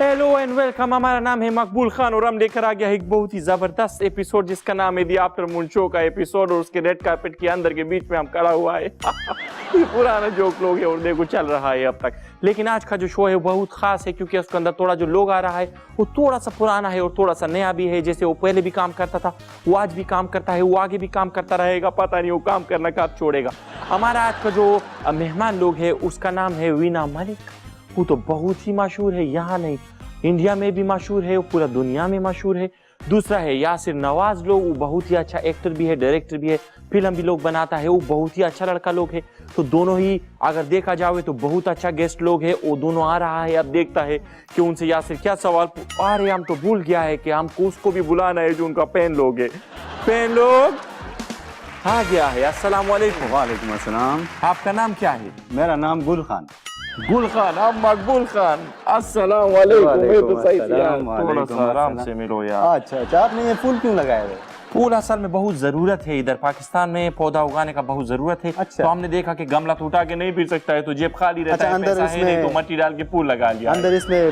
Hello and welcome. हमारा नाम है मकबूल खान और हम लेकर आ गया एक बहुत ही जबरदस्त एपिसोड जिसका नाम है दी आफ्टरनून शो का एपिसोड। और उसके रेड कार्पेट के अंदर के बीच में हम खड़ा हुआ है ये पुराना जोक लोग है और देखो चल रहा है अब तक। लेकिन आज का जो शो है बहुत खास है क्योंकि उसके अंदर थोड़ा जो लोग आ रहा है वो थोड़ा सा पुराना है और थोड़ा सा नया भी है। जैसे वो पहले भी काम करता था, वो आज भी काम करता है, वो आगे भी काम करता रहेगा, पता नहीं वो काम करना कब छोड़ेगा। हमारा आज का जो मेहमान लोग है उसका नाम है वीना मलिक। वो तो बहुत ही मशहूर है, यहाँ नहीं इंडिया में भी मशहूर है, वो पूरा दुनिया में मशहूर है। दूसरा है यासिर नवाज लोग, वो बहुत ही अच्छा एक्टर भी है, डायरेक्टर भी है, फिल्म भी लोग बनाता है, वो बहुत ही अच्छा लड़का लोग है। तो दोनों ही अगर देखा जाए तो बहुत अच्छा गेस्ट लोग है। वो दोनों आ रहा है, अब देखता है कि उनसे यासिर क्या सवाल अरे हम तो भूल गया है कि हमको उसको भी बुलाना है जो उनका पेन लोग है। पेन लोग आ गया है। अस्सलाम वालेकुम। वालेकुम अस्सलाम। आपका नाम क्या है? मेरा नाम गुल खान। गुल खान, आप मकबूल खान। अस्सलाम वालेकुम। मैं तो सही थी यार, थोड़ा सा आराम से मिलो यार। अच्छा, आपने ये फूल क्यों लगाए हुए? फूल असल में बहुत जरूरत है, इधर पाकिस्तान में पौधा उगाने का बहुत जरूरत है। अच्छा। तो हमने देखा कि गमला तो उठा के नहीं पी सकता है, तो जेब खाली रहता अच्छा, है, अंदर पैसा है नहीं, तो मट्टी डाल के फूल लगा लिया। अंदर इसमें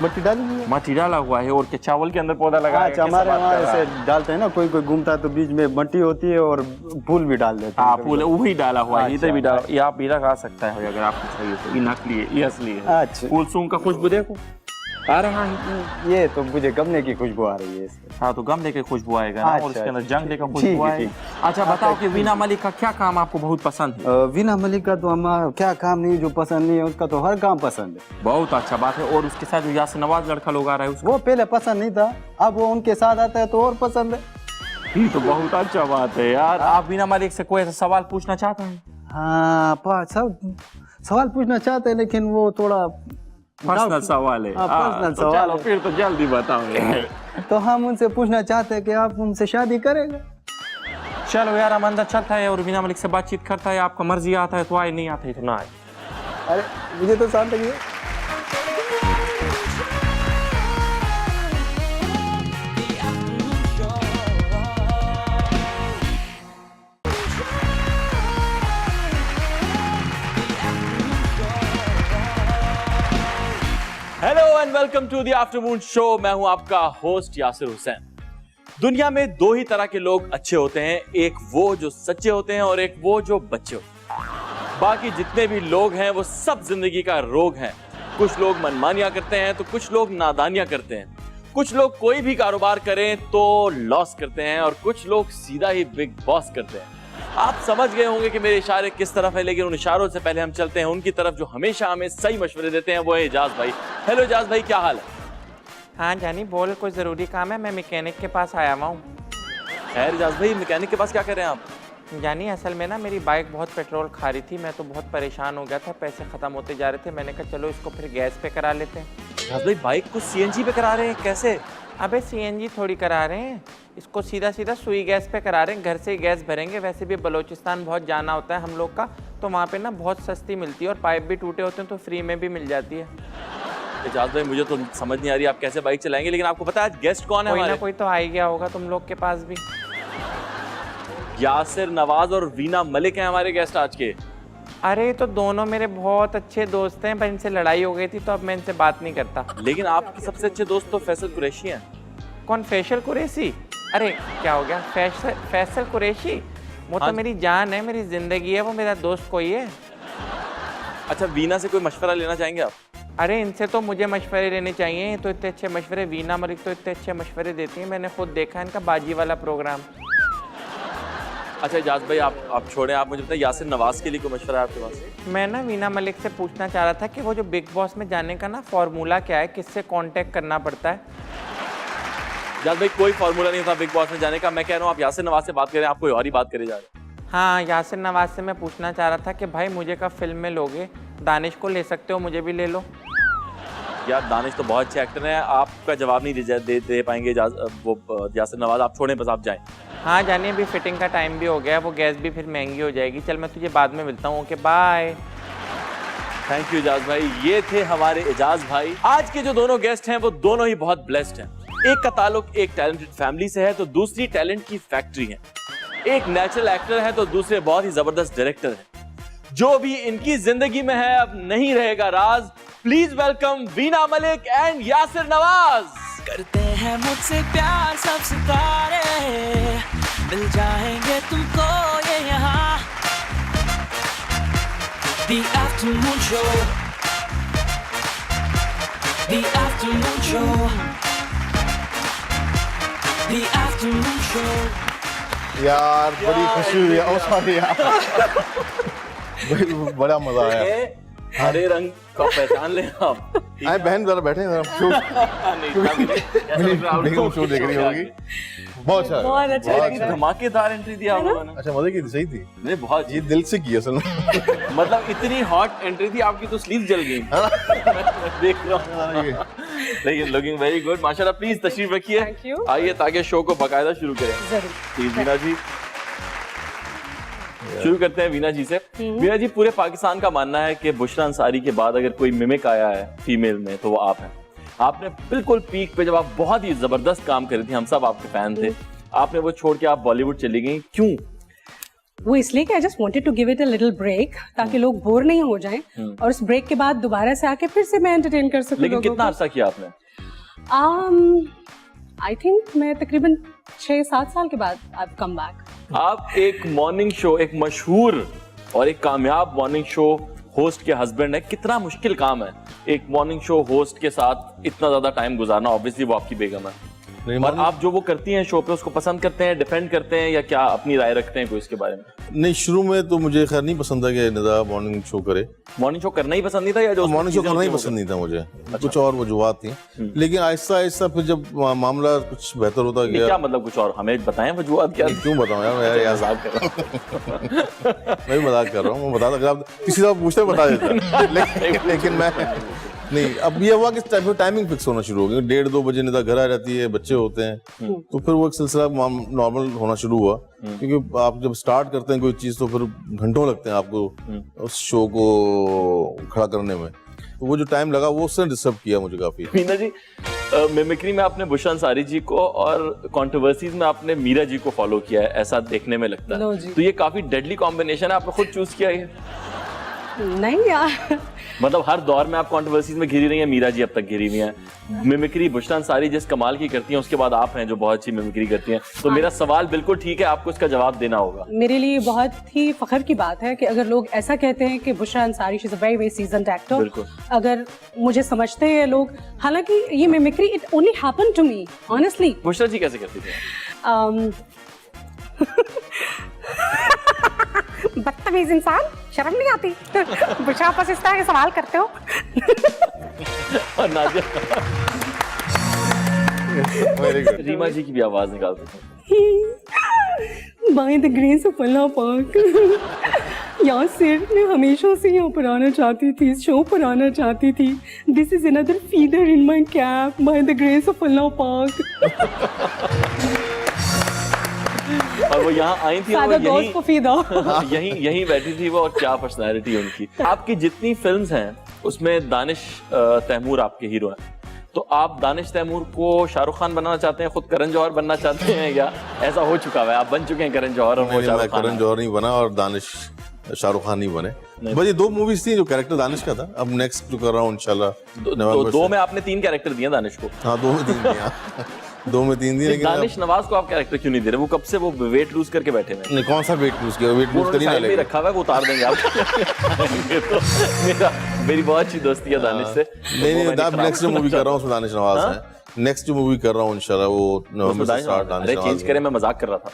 मट्टी डाली हुई है? मट्टी डाला हुआ है और के चावल के अंदर पौधा लगा। अच्छा, हमारे वहाँ ऐसे डालते हैं ना, कोई कोई घूमता है तो बीच में मट्टी होती है और फूल भी डाल देते हैं। हाँ, फूल वही डाला हुआ है, इधर भी डाला। अच्छा। ये आप भी लगा सकता है अगर आपको चाहिए तो। ये नकली है, ये असली है। अच्छा। फूल सूंघ का खुशबू देखो आ रहा है। ये तो मुझे गमले की खुशबू आ रही है इससे। हाँ, तो गमले की खुशबू आएगा ना, और इसके अंदर जंगले का ठीक खुशबू है, आएगा। ठीक। अच्छा बताओ कि वीना मलिक का क्या काम आपको बहुत पसंद है? वीना मलिक का तो हमारा क्या काम नहीं, जो पसंद नहीं है उसका तो हर काम पसंद है। बहुत अच्छा बात है। और उसके साथ जो यासिर नवाज लड़का लोग आ रहा है उसको वो पहले पसंद नहीं था, अब वो उनके साथ आता है तो और पसंद है। ये तो बहुत अच्छा बात है यार। आप वीना मलिक से कोई ऐसा सवाल पूछना चाहते हैं? हाँ, सब सवाल पूछना चाहते हैं लेकिन वो थोड़ा पर्सनल सवाल है। पर्सनल तो सवाल चलो है। फिर तो जल्दी बताओ यार। तो हम उनसे पूछना चाहते हैं कि आप उनसे शादी करेंगे? चलो यार, हम अंदर चलता है और वीना मलिक से बातचीत करता है। आपका मर्जी आता है तो आए, नहीं आता है तो ना आए। अरे मुझे तो शांत लगी। Hello and welcome to the afternoon show. मैं हूं आपका होस्ट यासिर हुसैन। दुनिया में दो ही तरह के लोग अच्छे होते हैं, एक वो जो सच्चे होते हैं और एक वो जो बच्चे होते हैं। बाकी जितने भी लोग हैं वो सब जिंदगी का रोग हैं। कुछ लोग मनमानियां करते हैं तो कुछ लोग नादानियां करते हैं। कुछ लोग कोई भी कारोबार करें तो लॉस करते हैं और कुछ लोग सीधा ही बिग बॉस करते हैं। आप समझ गए होंगे कि मेरे इशारे किस तरफ है, लेकिन उन इशारों से पहले हम चलते हैं उनकी तरफ जो हमेशा हमें सही मशवरे देते हैं। वो है एजाज भाई। हेलो एजाज भाई, क्या हाल है? हाँ जानी बोल, कोई ज़रूरी काम है? मैं मैकेनिक के पास आया हुआ हूँ। खैर एजाज भाई, मैकेनिक के पास क्या कर रहे हैं आप? जानी असल में ना मेरी बाइक बहुत पेट्रोल खा रही थी, मैं तो बहुत परेशान हो गया था, पैसे ख़त्म होते जा रहे थे। मैंने कहा चलो इसको फिर गैस पे करा लेते हैं। एजाज भाई, बाइक को सीएनजी पे करा रहे हैं? कैसे? अबे सीएनजी थोड़ी करा रहे हैं, इसको सीधा सीधा सुई गैस पे करा रहे हैं। घर से ही गैस भरेंगे। वैसे भी बलूचिस्तान बहुत जाना होता है हम लोग का, तो वहाँ पे ना बहुत सस्ती मिलती है और पाइप भी टूटे होते हैं तो फ्री में भी मिल जाती है। एजाज भाई, मुझे तो समझ नहीं आ रही आप कैसे बाइक चलाएंगे। लेकिन आपको पता है आज गेस्ट कौन है कोई ना हमारे? कोई तो आ ही गया होगा तुम लोग के पास भी। यासिर नवाज और वीना मलिक हैं हमारे गेस्ट आज के। अरे तो दोनों मेरे बहुत अच्छे दोस्त हैं, पर इनसे लड़ाई हो गई थी तो अब मैं इनसे बात नहीं करता। लेकिन आपके सबसे अच्छे दोस्त तो फैसल कुरैशी हैं। कौन? फैसल कुरैशी? अरे क्या हो गया? फैसल कुरैशी वो हाँ। तो मेरी जान है, मेरी जिंदगी है, वो मेरा दोस्त कोई है। अच्छा, वीना से कोई मशवरा लेना चाहेंगे आप? अरे इनसे तो मुझे मशवरे लेने चाहिए, ये तो इतने अच्छे मशवरे, वीना मलिक तो इतने अच्छे मशवरे देती हैं। मैंने खुद देखा इनका बाजी वाला प्रोग्राम। अच्छा एजाज भाई, आप छोड़ें, आप मुझे बताएं यासिर नवाज के लिए कोई मशवरा है आपके पास? मैं ना वीना मलिक से पूछना चाह रहा था कि वो जो बिग बॉस में जाने का ना फॉर्मूला क्या है, किससे कांटेक्ट करना पड़ता है? एजाज भाई, कोई फार्मूला नहीं था बिग बॉस में जाने का। मैं कह रहा हूँ आप यासिर नवाज से बात करें, आप कोई और ही बात करे जा रहे हैं। हाँ, यासिर नवाज से मैं पूछना चाह रहा था कि भाई मुझे कब फिल्म में लोगे? दानिश को ले सकते हो, मुझे भी ले लो। यार दानिश तो बहुत अच्छे एक्टर हैं, आपका जवाब नहीं दे पाएंगे यासिर नवाज। आप छोड़ें बस, आप जाएं। हाँ जानिए, अभी फिटिंग का टाइम भी हो गया, वो गैस भी फिर महंगी हो जाएगी। चल मैं तुझे बाद में मिलता हूँ। Okay bye. Thank you Ejaz भाई। ये थे हमारे एजाज भाई। आज के जो दोनों गेस्ट हैं वो दोनों ही बहुत ब्लेस्ड हैं। एक का ताल्लुक एक टैलेंटेड फैमिली से है तो दूसरी टैलेंट की फैक्ट्री है। एक नेचुरल एक्टर है तो दूसरे बहुत ही जबरदस्त डायरेक्टर है। जो भी इनकी जिंदगी में है अब नहीं रहेगा राज, please welcome Veena Malik and Yasir Nawaz. करते हैं मुझसे प्यार सब सितारे, मिल जाएंगे तुमको ये यहाँ। The afternoon show, the afternoon show, the afternoon show। यार बड़ी खुशी हुई है। सॉरी यार बड़ा मजा आया। हरे रंग का पहचान ले आप। आए बहन जरा बैठे जरा शो शो देख रही होगी। बहुत अच्छा बहुत अच्छा धमाकेदार एंट्री दी आप लोगों ने। अच्छा मजे की थी, सही थी। नहीं बहुत ये दिल से की असल में। मतलब इतनी हॉट एंट्री थी आपकी तो स्लीव जल गई। देख रहा हूँ लेकिन लुकिंग वेरी गुड माशाल्लाह। प्लीज तशरीफ रखिए। Thank you. आइए ताकि शो को बाकायदा शुरू करें। जरूर। प्लीज वीना जी शुरू करते हैं वीना जी से। वीना जी पूरे पाकिस्तान का मानना है कि बुशरा अंसारी के बाद अगर कोई मिमिक आया है फीमेल में तो वो आप हैं। आपने बिल्कुल पीक पे जब आप बहुत ही जबरदस्त काम कर रही थी, हम सब आपके फैन थे, आपने वो छोड़ के आप बॉलीवुड चली गई, क्यों? वो इसलिए कि I just wanted to give it a little break ताकि लोग बोर नहीं हो जाएं और उस ब्रेक के बाद दोबारा से आके फिर से मैं एंटरटेन कर सकूं। लेकिन कितना अरसा किया आपने? आई थिंक मैं तकरीबन 6-7 साल के बाद आई कम बैक। आप एक मॉर्निंग शो, एक मशहूर और एक कामयाब मॉर्निंग शो होस्ट के हस्बैंड है। कितना मुश्किल काम है एक मॉर्निंग शो होस्ट के साथ इतना ज्यादा टाइम गुजारना। ऑब्वियसली वो आपकी बेगम है और आप जो वो करती हैं शो पे उसको पसंद करते हैं, डिफेंड करते हैं या क्या अपनी राय रखते हैं कोई इसके बारे में? नहीं, शुरू में तो मुझे खैर नहीं पसंद था कि निदा मॉर्निंग शो करे। मॉर्निंग शो करना ही पसंद नहीं था या जो मॉर्निंग शो करना ही पसंद नहीं था मुझे। कुछ और वजूहत थी, लेकिन आहिस्ता आहिस्ता फिर जब मामला कुछ बेहतर होता गया। क्या मतलब कुछ और? हमें बताएं वजूहत क्या? क्यों बताऊं यार, मैं यार मजाक कर रहा हूं। मैं भी मजाक कर रहा हूं। मैं बता अगर आप किसी से पूछते बता देता लेकिन मैं नहीं। अब ये हुआ कि टाइमिंग फिक्स होना शुरू हो गई। 1:30-2 बजे निदा घर आ जाती है, बच्चे होते हैं, तो फिर वो एक सिलसिला नॉर्मल होना शुरू हुआ। क्योंकि आप जब स्टार्ट करते हैं कोई चीज तो फिर घंटों लगते हैं आपको उस शो को खड़ा करने में, तो वो जो टाइम लगा वो उसने डिस्टर्ब किया मुझे काफी। मीना जी, मिमिक्री में आपने बुशरा अंसारी जी को और कंट्रोवर्सीज में आपने मीरा जी को फॉलो किया है, ऐसा देखने में लगता है। तो ये काफी डेडली कॉम्बिनेशन है, आपने खुद चूज किया है? नहीं यार, मतलब हर दौर में आप कंट्रोवर्सीज में घिरी रही हैं, मीरा जी अब तक घिरी हुई हैं। मिमिक्री बुशरा अंसारी जिस कमाल की करती हैं, उसके बाद आप हैं जो बहुत अच्छी मिमिक्री करती हैं। तो मेरा सवाल बिल्कुल ठीक है, आपको इसका जवाब देना होगा। मेरे लिए बहुत ही फख्र की बात है कि अगर लोग ऐसा कहते हैं कि Bushra Ansari she is a very very seasoned actor, अगर मुझे समझते हैं लोग, हालांकि ये mimicry it only happened to me honestly. Bushra ji कैसे करती थी? बदतमीज इंसान, शर्म नहीं आती? बुशरा आपस इस तरह के सवाल करते हो। और नादिया वेरी गुड। रीमा जी की भी आवाज निकालते थे। Bye the grace of Allah पाक। यासिर, मैं हमेशा से यहाँ पर आना चाहती थी, इस शो पर आना चाहती थी। This is another feather in my cap by the grace of Allah पाक। और वो यहाँ आई थी, यहीं बैठी थी वो, और क्या पर्सनैलिटी उनकी। आपकी जितनी फिल्म्स हैं उसमें दानिश तैमूर आपके हीरो हैं, तो आप दानिश तैमूर को शाहरुख खान बनाना चाहते हैं, खुद करण जौहर बनना चाहते हैं, या ऐसा हो चुका है आप बन चुके हैं करण जौहर और वो शाहरुख खान? करण जौहर नहीं बना और दानिश शाहरुख खान नहीं बने। बस ये 2 मूवीज थी जो कैरेक्टर दानिश का था। अब नेक्स्ट जो कर रहा हूँ इंशाल्लाह। 2 में आपने 3 कैरेक्टर दिए दानिश को? हाँ, 2 में 3 दिया। 2 में 3 दिए। लेकिन दानिश नवाज को आप कैरेक्टर क्यों नहीं दे रहे? वो कब से वो वेट लूज करके बैठे हैं। नहीं, कौन सा वेट लूज किया? वेट लूज कर ही ना लेगा। रखा हुआ है, वो उतार देंगे आप। तो मेरी बहुत अच्छी दोस्ती है दानिश से। नहीं, नेक्स्ट जो मूवी कर रहा हूँ उसमें दानिश नवाज है। नेक्स्ट जो मूवी कर रहा हूँ इंशाल्लाह वो नवंबर से स्टार्ट। दानिश नवाज चेंज करें, मैं मजाक कर रहा था।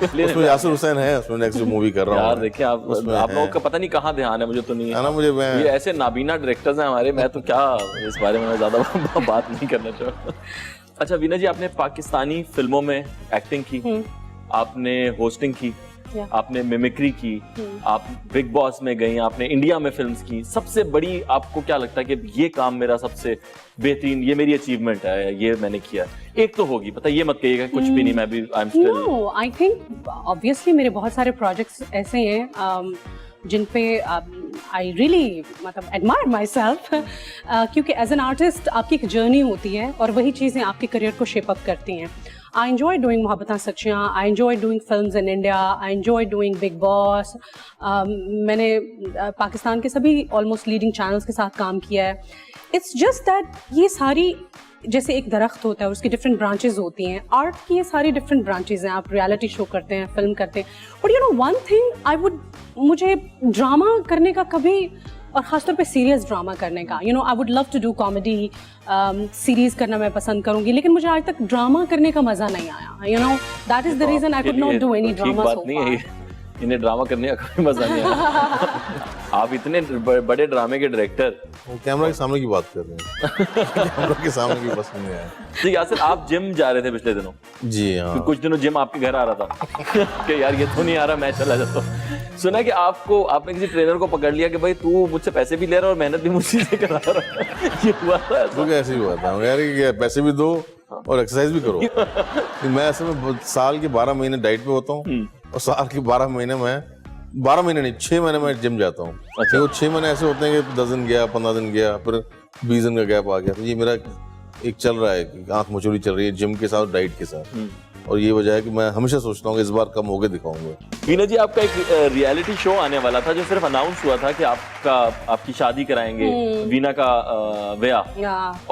उसमें यासिर हुसैन है उसमें। नेक्स्ट जो मूवी कर रहा हूँ यार देखिए, आप लोगों का पता नहीं कहाँ ध्यान है, मुझे तो नहीं है ना। मुझे ये ऐसे नाबीना डायरेक्टर्स हैं हमारे, मैं तो क्या इस बारे में ज्यादा बात नहीं करना चाहूँगा। अच्छा वीना जी, आपने पाकिस्तानी फिल्मों में एक्टिंग की, आपने होस्टिंग की, आपने मिमिक्री की, आप बिग बॉस में गई, आपने इंडिया में फिल्म्स की। सबसे बड़ी आपको क्या लगता है कि ये काम मेरा सबसे बेहतरीन, ये मेरी अचीवमेंट है, ये मैंने किया? एक तो होगी, पता ये मत कहिएगा कुछ भी नहीं, मैं भी I am still. No, I think obviously मेरे बहुत सारे प्रोजेक्ट्स ऐसे हैं जिन पे आई रियली मतलब एडमायर माई सेल्फ, क्योंकि एज एन आर्टिस्ट आपकी एक जर्नी होती है और वही चीज़ें आपके करियर को शेप अप करती हैं। I enjoy doing Mohabbataan Sachiyan. I enjoy doing films in India. I enjoy doing Big Boss. मैंने पाकिस्तान के सभी almost leading channels के साथ काम किया है. It's just that ये सारी जैसे एक दरख्त होता है उसकी डिफरेंट ब्रांचेस होती हैं. आर्ट की ये सारी डिफरेंट ब्रांचेस हैं. आप रियलिटी शो करते हैं, फिल्म करते हैं. But you know one thing मुझे ड्रामा करने का कभी, और ख़ासतौर पे सीरियस ड्रामा करने का, you know I would love to do comedy series करना मैं पसंद करूँगी, लेकिन मुझे आज तक ड्रामा करने का मज़ा नहीं आया. You know that is the reason I could not do any drama so far. इन्हें ड्रामा करने का कोई मजा नहीं आया. आप इतने बड़े ड्रामे के डायरेक्टर. वो कैमरा के सामने की बात कर रहे हैं. कैमरा के सामने की बस नहीं आया. तो यासिर आप जिम जा रहे थे पिछले दिनों. जी हाँ. कुछ दिनों जिम आपके घर आ रहा था कि यार ये तो नहीं आ रहा, मैं चला जाता हूँ. सुना कि आपने किसी ट्रेनर को पकड़ लिया कि भाई तू मुझसे पैसे भी ले रहा और मेहनत भी मुझसे से करा रहा है. ये हुआ था? तो कैसे हुआ था यार, पैसे भी दो और एक्सरसाइज भी करो. मैं ऐसे में साल के 12 महीने डाइट पे होता हूँ और साल के 12 महीने में 12 महीने नहीं 6 महीने में जिम जाता हूँ. अच्छा. वो 6 महीने ऐसे होते हैं कि 10 दिन गया, 15 दिन गया, फिर 20 दिन का गैप आ गया. तो ये मेरा एक चल रहा है, आंख मचोरी चल रही है जिम के साथ, डाइट के साथ. और ये वजह है कि मैं हमेशा सोचता हूँ कि इस बार कम होके दिखाऊंगा. वीना जी आपका एक रियलिटी शो आने वाला था जो सिर्फ अनाउंस हुआ था कि आपकी शादी कराएंगे वीना का ब्याह,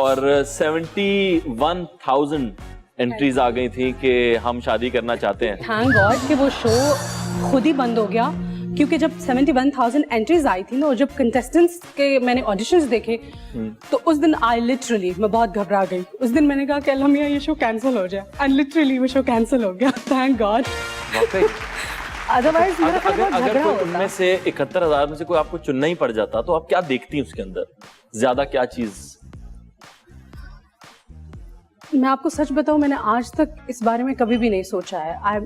और 71,000 एंट्रीज आ गई थी कि हम शादी करना चाहते हैं. थैंक गॉड कि वो शो खुद ही बंद हो गया, क्योंकि जब 71,000 एंट्रीज आई थी ना, और जब कंटेस्टेंट्स के मैंने ऑडिशंस देखे तो उस दिन मैं बहुत घबरा गई. उस दिन मैंने कहा कि अल्लाह मियां ये शो कैंसिल हो जाए, एंड लिटरली वो शो कैंसिल हो गया. Thank God. अदरवाइज मेरा अगर कोई उनमें से 71,000 में से कोई आपको चुनना ही पड़ जाता तो आप क्या देखती हैं उसके अंदर ज्यादा, क्या चीज? मैं आपको सच बताऊं, मैंने आज तक इस बारे में कभी भी नहीं सोचा है.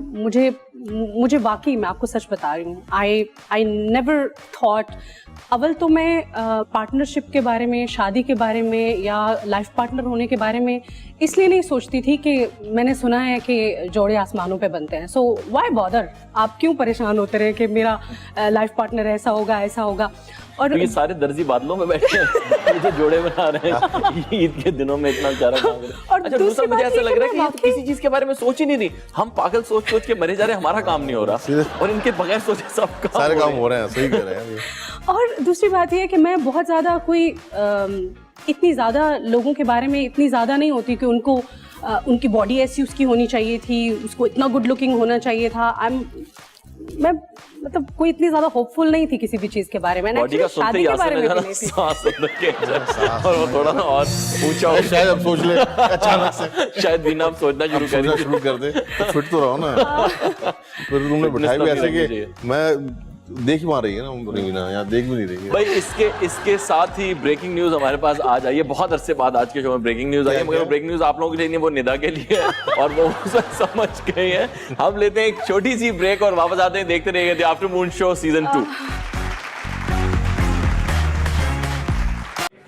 मुझे वाकई, मैं आपको सच बता रही हूँ, आई नेवर थॉट. अव्वल तो मैं पार्टनरशिप के बारे में, शादी के बारे में या लाइफ पार्टनर होने के बारे में इसलिए नहीं सोचती थी कि मैंने सुना है कि जोड़े आसमानों पे बनते हैं. सो व्हाई बॉदर, आप क्यों परेशान होते रहे कि मेरा लाइफ पार्टनर ऐसा होगा ऐसा होगा. और तो ये सारे दर्जी बादलों में बैठे हैं ये जो जोड़े बना रहे हैं ईद के दिनों में इतना सारा काम कर रहे हैं. अच्छा, दूसरा मुझे ऐसा लग रहा है कि ये तो किसी चीज के बारे में सोच ही नहीं रही. हम पागल सोच के मरे जा रहे हैं, हमारा काम नहीं हो रहा, और इनके बगैर सोचे सब काम सारे काम हो रहे हैं. सही कह रहे हैं. और दूसरी बात ये है कि मैं बहुत ज़्यादा कोई इतनी ज़्यादा लोगों के बारे में इतनी ज़्यादा नहीं होती कि उनको उनकी बॉडी ऐसी उसकी होनी चाहिए थी, उसको इतना गुड लुकिंग होना चाहिए था. मैं मतलब कोई इतनी ज्यादा होपफुल नहीं थी किसी भी चीज के बारे में. बॉडी का सुनते ही आसान लगा ना, सांस के और वो थोड़ा और ऊंचा हो. शायद अब सोच ले अचानक से, शायद वीना अब सोचना शुरू कर दे. फिट तो रहो ना. फिर तुमने बिठाई भी ऐसे कि मैं देख ही मार रही है ना वीना, यहाँ देख भी नहीं रही है. भाई इसके साथ ही ब्रेकिंग न्यूज हमारे पास आ जाइए. बहुत अरसे बाद आज के शो में ब्रेकिंग न्यूज आई है, मगर ब्रेकिंग न्यूज आप लोगों के लिए नहीं, वो निदा के लिए है और वो समझ गए हैं. हम लेते हैं एक छोटी सी ब्रेक और वापस आते हैं. देखते रहिए the afternoon show season 2.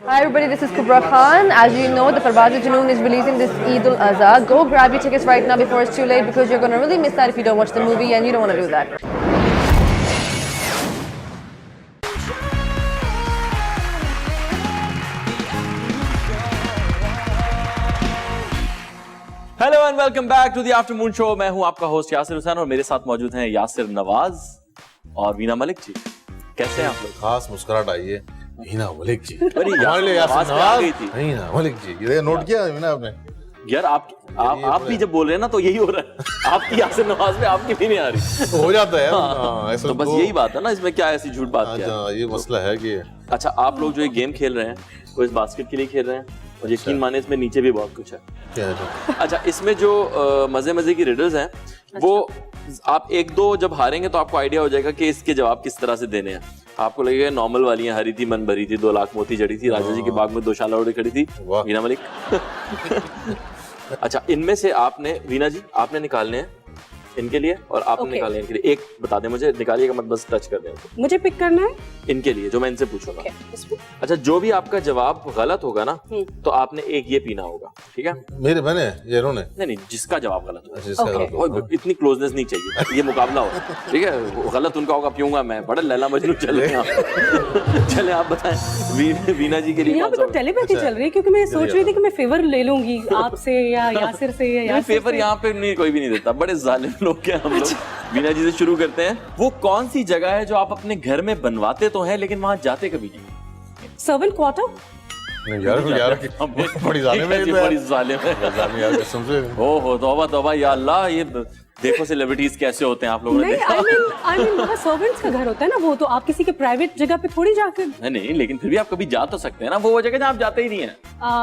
Hi everybody, this is Kubra Khan. As you know, the Parvaz Junoon is releasing this Eid al-Adha. Go grab your tickets right now before it's too late, because you're going to really miss that if you don't watch the movie, and you don't want to do that. Hello and welcome back to the afternoon show. मैं हूं आपका host Yasir Hussain और मेरे साथ मौजूद हैं यासिर नवाज और वीना मलिक जी. कैसे हैं आप लोग? खास मुस्कुराहट आई है वीना मलिक जी. अरे हमारे लिए यासिर नवाज गई थी. वीना मलिक जी, ये नोट किया वीना आपने? यार आप भी जब बोल रहे हैं ना तो यही हो रहा है. आपकी यासिर नवाज में आपकी भी नहीं आ रही. हो जाता है यार. तो बस यही बात है ना, इसमें क्या ऐसी झूठ बात क्या है? ये मसला है कि अच्छा, आप लोग जो ये गेम खेल रहे हैं वो इस बास्केट के लिए खेल रहे हैं, और यकीन माने इसमें नीचे भी बहुत कुछ है. अच्छा, इसमें जो मजे की रिडल्स हैं वो आप एक दो जब हारेंगे तो आपको आइडिया हो जाएगा कि इसके जवाब किस तरह से देने हैं. आपको लगेगा नॉर्मल वाली हैं, हरी थी मन भरी थी, 2 लाख मोती जड़ी थी, राजा जी के बाग में 2 शाला उड़ी खड़ी थी. वीना मलिक अच्छा, इनमें से आपने, वीना जी आपने निकालने हैं इनके लिए और आपने Okay. निकाले इनके लिए। एक बता दें मुझे, निकालिएगा मत, बस टच कर दें उसको। मुझे पिक करना है। इनके लिए जो मैं इनसे पूछूंगा। Okay, इसमें? अच्छा, जो भी आपका जवाब गलत होगा ना तो आपने एक ये पीना होगा, ठीक है? मेरे बने ये इन्होंने नहीं, जिसका जवाब गलत होगा। जिसका Okay. गलत होगा। ओए, इतनी क्लोजनेस नहीं चाहिए, ये मुकाबला हो, ठीक है? वो गलत उनका होगा, पीऊंगा मैं। बड़ा लैला मजनू चल रहे हैं आप। चले आप बताएं वीना जी के लिए यहाँ कौन पे सा तो टेलीपैथी चल रही है, क्योंकि मैं सोच रही थी कि मैं फेवर ले लूंगी आपसे या यासिर से या यासिर फेवर से। यहाँ पे नहीं, कोई भी नहीं देता। बड़े जालिम लोग क्या हम लोग। वीना जी से शुरू करते हैं। वो कौन सी जगह है जो आप अपने घर में बनवाते तो हैं लेकिन वहां जाते कभी नहीं? Servant quarter. नहीं यार बड़ी जालिम है ये तो बड़ी जालिम है। जालिम यार कसम से। ओहो, तौबा तौबा, या अल्लाह, ये देखो सेलिब्रिटीज कैसे होते हैं आप लोगों ने नहीं, देखा। आई मीन वहाँ सर्वेंट्स का घर होता है ना, वो तो आप किसी के प्राइवेट जगह पे थोड़ी जाकर। नहीं, लेकिन फिर भी आप कभी जा तो सकते हैं ना, वो जगह जहाँ आप जाते ही नहीं है।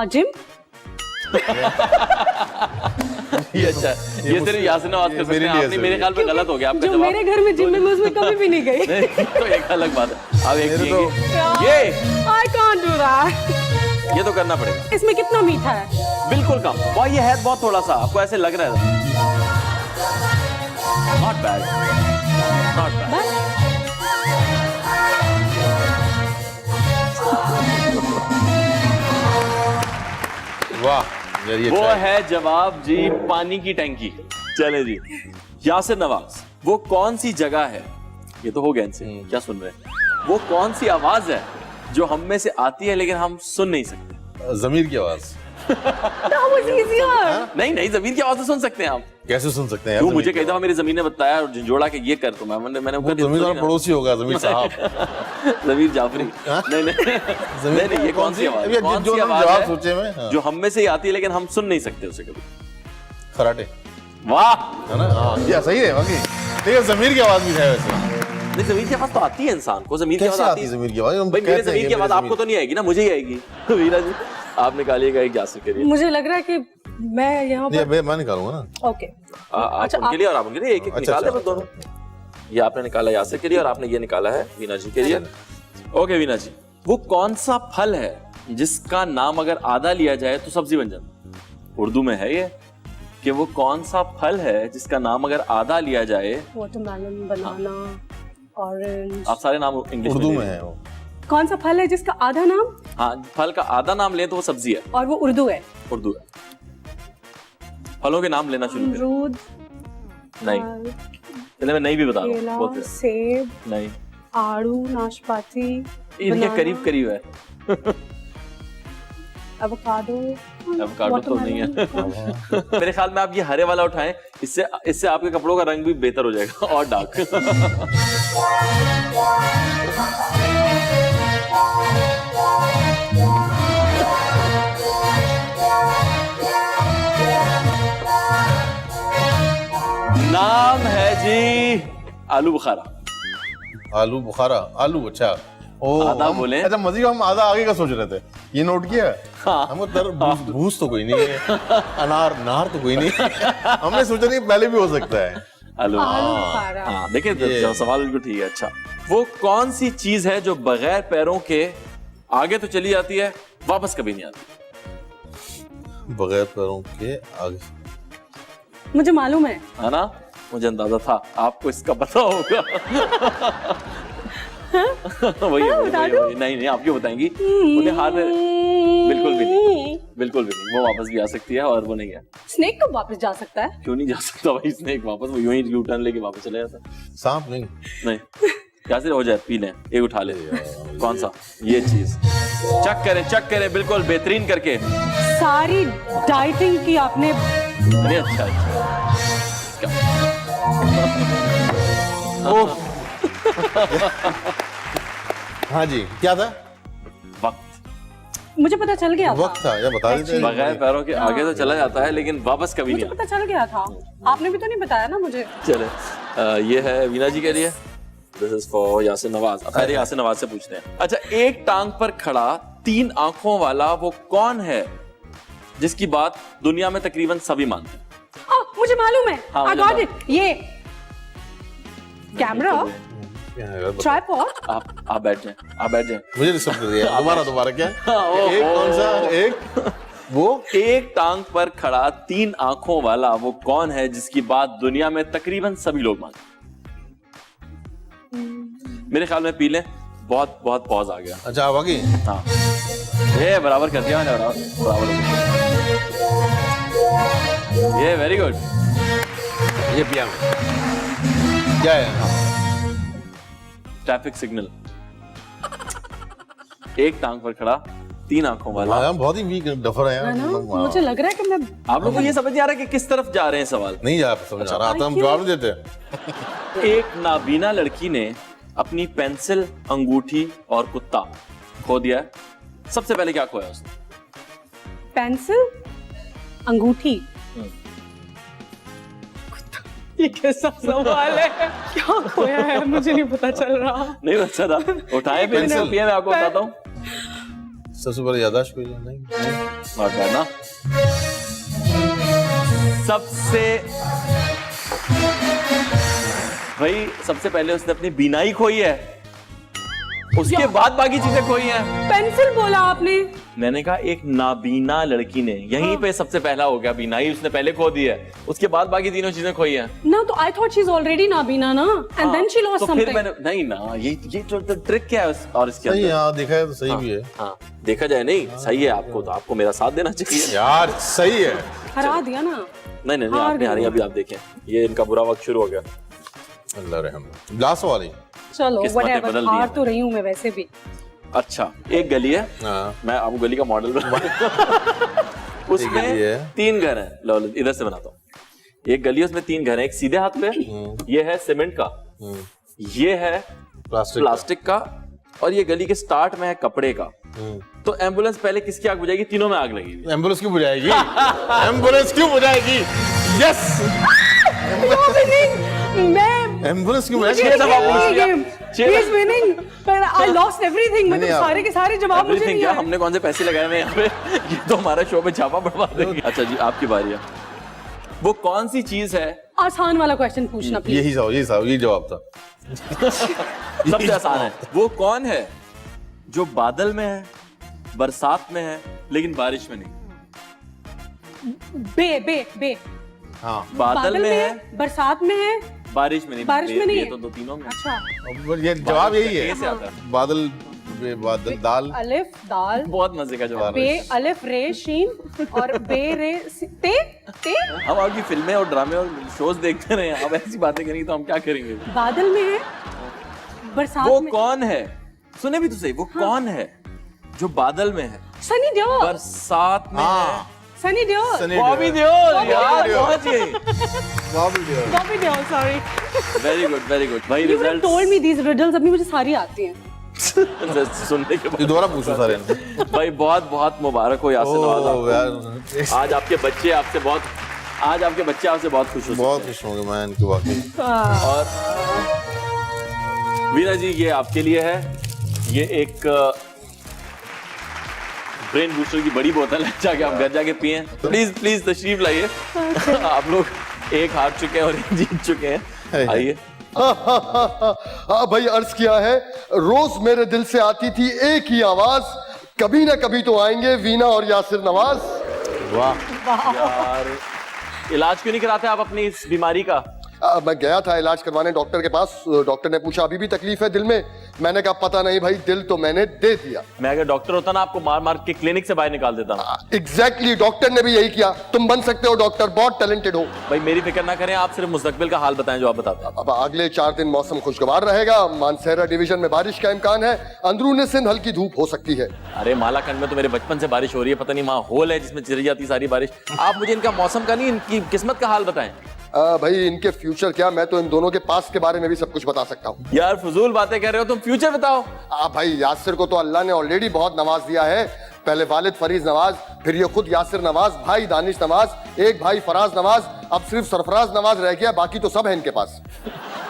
जिम। ये अच्छा, ये सिर्फ यासिर नवाज कर सकते हैं। आपने मेरे ख्याल में गलत हो गया आपका जो जवाब। मेरे घर में जिम है मैं उसमें कभी भी नहीं गई। नहीं, तो एक अलग बात है। अब एक पिएंगे। I can't do that. ये तो करना पड़ेगा। इसमें कितना मीठा है? बिल्कुल कम। वाह, ये है बहुत थोड़ा सा, आपको ऐसे लग रहा है। Not bad, not bad. वाह यार ये वो चाय। है जवाब जी, पानी की टंकी। चले जी, यासिर नवाज, वो कौन सी जगह है, ये तो हो गया इनसे, क्या सुन रहे हैं? वो कौन सी आवाज है जो हम में से आती है लेकिन हम सुन नहीं सकते? जमीर की आवाज। That was easier. नहीं, जमीन की आवाज तो सुन सकते हैं आप। कैसे सुन सकते हैं यार? क्यों? जमीर मुझे की कई दफा मेरी जमीन ने बताया और झंझोड़ा के ये कर, तो मैंने वो जमीर वाला पड़ोसी होगा, जमीर साहब। जमीर जाफरी। हाँ? नहीं, ये कौन सी आवाज, अभी कौन जो सी जवाब आवाज है सोचे में, हाँ। जो हम में से ही आती है लेकिन हम सुन नहीं सकते उसे कभी? खराटे वाह, है ना? हाँ ये सही है बाकी। लेकिन जमीर की आवाज भी है वैसे। नहीं, जमीन की आवाज तो आती है इंसान को। जमीन की आवाज कैसे आती आती है है जमीर की आवाज? हम भाई, मेरे कहते हैं जमीन की कि आवाज मेरे आपको तो नहीं आएगी ना, मुझे ही आएगी। वीरा जी, आप निकालिएगा एक यासिर के लिए। मुझे लग रहा है कि मैं यहाँ नहीं, पर। मैं निकालूंगा ना। ओके। आप अच्छा, उनके लिए और आप उनके लिए एक एक अच्छा, निकाल दे अच्छा, बस दोनों। ये आपने निकाला यासिर के लिए और आपने ये निकाला है वीना जी के लिए। ओके वीना जी, वो कौन सा फल है जिसका नाम अगर आधा लिया जाए तो सब्जी बन जाती? उर्दू में है ये कि वो कौन सा फल है जिसका नाम अगर आधा लिया जाए। वाटरमेलन, बनाना, ऑरेंज। आप सारे नाम इंग्लिश उर्दू में में ले है वो। कौन सा फल है जिसका आधा नाम? हाँ, फल का आधा नाम लें तो वो सब्जी है, और वो उर्दू है। उर्दू है। फलों के नाम लेना शुरू करें। अमरूद, नहीं, चले मैं नहीं भी बता रहा केला, हूँ, बहुत है। सेब, नहीं, आड़ू, नाशपाती, इनके करीब करीब है। एवोकाडो। एवोकाडो तो नहीं है। मेरे ख्याल में आप ये हरे वाला उठाएं, इससे आपके कपड़ों का रंग भी बेहतर हो जाएगा और डार्क। नाम है जी आलू बुखारा। आलू बुखारा, आलू अच्छा। ओ आधा बोले। अच्छा मजीद हम आधा आगे का सोच रहे थे, ये नोट किया? हाँ। हमको भूस तो कोई नहीं है, अनार नार तो कोई नहीं है। हमने सोचा नहीं पहले भी हो सकता है। आलू बुखारा। हाँ, देखिए सवाल बिल्कुल ठीक है। अच्छा, वो कौन सी चीज है जो बगैर पैरों के आगे तो चली जाती है, वापस कभी नहीं आती? बगैर पैरों के आगे। मुझे मालूम है ना, मुझे अंदाजा था आपको इसका पता होगा। वही। नहीं, आप क्यों बताएंगी? उन्हें हार में बिल्कुल भी नहीं, बिल्कुल भी नहीं। वो वापस भी आ सकती है और वो नहीं है। स्नेक कब वापस जा सकता है? क्यों नहीं जा सकता भाई स्नेक वापस? वो यूं ही यू टर्न लेके वापस चला जाता है। सांप नहीं। नहीं, कैसे हो जाए, पी लें, एक उठा ले। कौन सा? ये चीज चेक करें बिल्कुल बेहतरीन करके। सारी डाइटिंग की आपने। अरे अच्छा। हाँ जी, क्या था? वक्त। मुझे पता चल गया था। वक्त था या बता देते? बगैर पैरों के आगे तो चला जाता है लेकिन वापस कभी मुझे नहीं पता चल गया था, आपने भी तो नहीं बताया ना मुझे। चले, ये है वीना जी के लिए। This is for Yasir Nawaz. अब पहले यासिर नवाज से पूछते हैं। अच्छा, एक टांग पर खड़ा 3 आंखों वाला वो कौन है जिसकी बात दुनिया में तकरीबन सभी मानते हैं? मुझे मालूम है। हाँ, I got it। ये कैमरा, ट्राइपॉड। आप बैठ जाएं। मुझे डिस्टर्ब कर दिया। दोबारा क्या? हाँ, एक कौन सा? एक वो एक टांग पर खड़ा 3 आंखों वाला वो कौन है जिसकी बात दुनिया में तकरीबन सभी लोग मानते हैं? मेरे ख्याल में पी लें, बहुत बहुत पॉज आ गया। अच्छा आप आगे हाँ ये बराबर कर दिया मैंने, बराबर ये वेरी गुड। ये पिया में क्या है? Traffic signal. एक टांग पर खड़ा 3 आंखों वाला। हाँ, बहुत ही वीक डफर है यार। है ना? मुझे लग रहा है कि मैं आप लोगों को ये समझ नहीं आ रहा कि किस तरफ जा रहे हैं सवाल? नहीं जा समझ आ रहा था, हम जवाब नहीं देते। एक नाबीना लड़की ने अपनी पेंसिल, अंगूठी और कुत्ता खो दिया है। सबसे पहले क्या खोया उसने? पेंसिल, अंगूठी। ये कैसा सवाल है? क्या खोया है मुझे नहीं पता चल रहा। नहीं अच्छा था, उठाए पेंसिल पिए, मैं आपको बताता हूँ। सबसे पहले याददाश्त कोई नहीं नॉट बैड ना। सबसे पहले उसने अपनी बीनाई खोई है, उसके बाद बाकी चीजें खोई हैं। पेंसिल बोला आपने? मैंने कहा एक नाबीना लड़की ने, यहीं पे सबसे पहला हो गया, बीनाई उसने पहले खो दी है, उसके बाद बाकी तीनों चीजें खोई हैं ना। तो I thought she is already नाबीना ना, एंड देन शी लॉस्ट तो समथिंग। फिर मैंने नहीं ना, ये तो ट्रिक क्या है और इसके सही अंदर? है, हाँ देखा है तो सही भी है। हाँ देखा जाए नहीं सही है आपको, तो आपको मेरा साथ देना चाहिए यार सही है। हरा दिया ना। नहीं नहीं आप नहीं हारी, अभी आप देखें ये इनका बुरा वक्त शुरू हो गया। अल्लाह रहम। लास्ट वाली चलो किस्मतें व्हाटएवर, बदल दी हार हैं। तो रही हूं मैं वैसे भी। अच्छा एक गली है, हाँ मैं आपको गली का मॉडल बना गली उसमें है। 3 घर हैं। लो इधर से बनाता हूँ। एक गली है उसमें 3 घर हैं, एक सीधे हाथ पे, ये है सीमेंट का, ये है प्लास्टिक का, और ये गली के स्टार्ट में है कपड़े का। तो एम्बुलेंस पहले किसकी आग बुझाएगी? तीनों में आग लगेगी। एम्बुलेंस क्यों बुझाएगी? एम्बुलेंस क्यों बुझाएगी? यस मैं एम्बुलेंस क्यों मुझे बुझाएगी? जवाब पूछ ये लिया। Game he is winning, but I lost everything। मतलब नहीं, सारे के सारे जवाब मुझे Everything नहीं क्या, आए। हमने कौन से पैसे लगाए हुए हैं यहाँ पे? ये तो हमारे शो पे छापा बढ़वा देंगे। अच्छा जी आपकी बारी है। वो कौन सी चीज है? आसान वाला क्वेश्चन पूछना प्लीज। यही जवाब था। सबसे आसान है। वो कौन है जो बादल में है, बरसात में है, लेकिन बारिश में नहीं? बे हाँ बादल में है, बरसात में है, बारिश में नहीं। बारिश में नहीं ये है। तो दो तीनों में। अच्छा ये जवाब यही है। कैसे आता है? बादल बादल दाल। अलिफ दाल, बहुत मजे का जवाब है। बे अलिफ रे शीन और बे रे ते ते। हम आपकी फिल्में और ड्रामे और शोज देखते रहे हैं, अब ऐसी बातें करेंगे तो हम क्या करेंगे? बादल में है, बरसात वो में। कौन है? सुने भी तो सही, वो कौन है जो बादल में है, सनी देओल, बरसात में है? सनी देओल, बॉबी देओल यार, पहुंच गई। Bobby Deol, sorry. Very good very good भाई। You would have told me these riddles, अभी मुझे सारी आती हैं। सुनने के बाद दोबारा पूछो सारे। भाई बहुत बहुत मुबारक हो यासिर नवाज आपको। यार आज आपके बच्चे आपसे बहुत खुश हो बहुत सकते खुश होंगे मैं इनकी बात में। हैं। और वीना जी ये आपके लिए है, ये एक ब्रेन बूस्टर की बड़ी बोतल है, जाके आप घर जाके पिए। प्लीज प्लीज तशरीफ लाइए। आप लोग एक हार चुके हैं और एक जीत चुके हैं। आइए। हाँ भाई, अर्ज किया है, रोज मेरे दिल से आती थी एक ही आवाज, कभी ना कभी तो आएंगे वीना और यासिर नवाज। वाह यार इलाज क्यों नहीं कराते आप अपनी इस बीमारी का? मैं गया था इलाज करवाने डॉक्टर के पास। डॉक्टर ने पूछा अभी भी तकलीफ है दिल में? मैंने कहा पता नहीं भाई, दिल तो मैंने दे दिया। मैं अगर डॉक्टर होता ना आपको मार मार के क्लिनिक से बाहर निकाल देता। एग्जैक्टली, डॉक्टर ने भी यही किया। तुम बन सकते हो डॉक्टर, बहुत टैलेंटेड हो। भाई मेरी फिक्र ना करें, आप सिर्फ मुस्तकबिल का हाल बताएं जो आप बताते हैं। अब अगले 4 दिन मौसम खुशगवार रहेगा। मानसहरा डिवीजन में बारिश का इम्कान है, अंदरूनी सिंध हल्की धूप हो सकती है। अरे मालाखंड में तो मेरे बचपन से बारिश हो रही है, पता नहीं वहाँ होल है जिसमें चली जाती सारी बारिश। आप मुझे इनका मौसम का नहीं, इनकी किस्मत का हाल बताएं। भाई इनके फ्यूचर क्या, मैं तो इन दोनों के पास के बारे में भी सब कुछ बता सकता हूँ। यार फजूल बातें कर रहे हो तुम, फ्यूचर बताओ। भाई यासिर को तो अल्लाह ने ऑलरेडी बहुत नवाज दिया है। पहले वालिद फरीज नवाज, फिर ये खुद यासिर नवाज, भाई दानिश नवाज, एक भाई फराज नवाज, अब सिर्फ सरफराज नवाज रह गया, बाकी तो सब है इनके पास।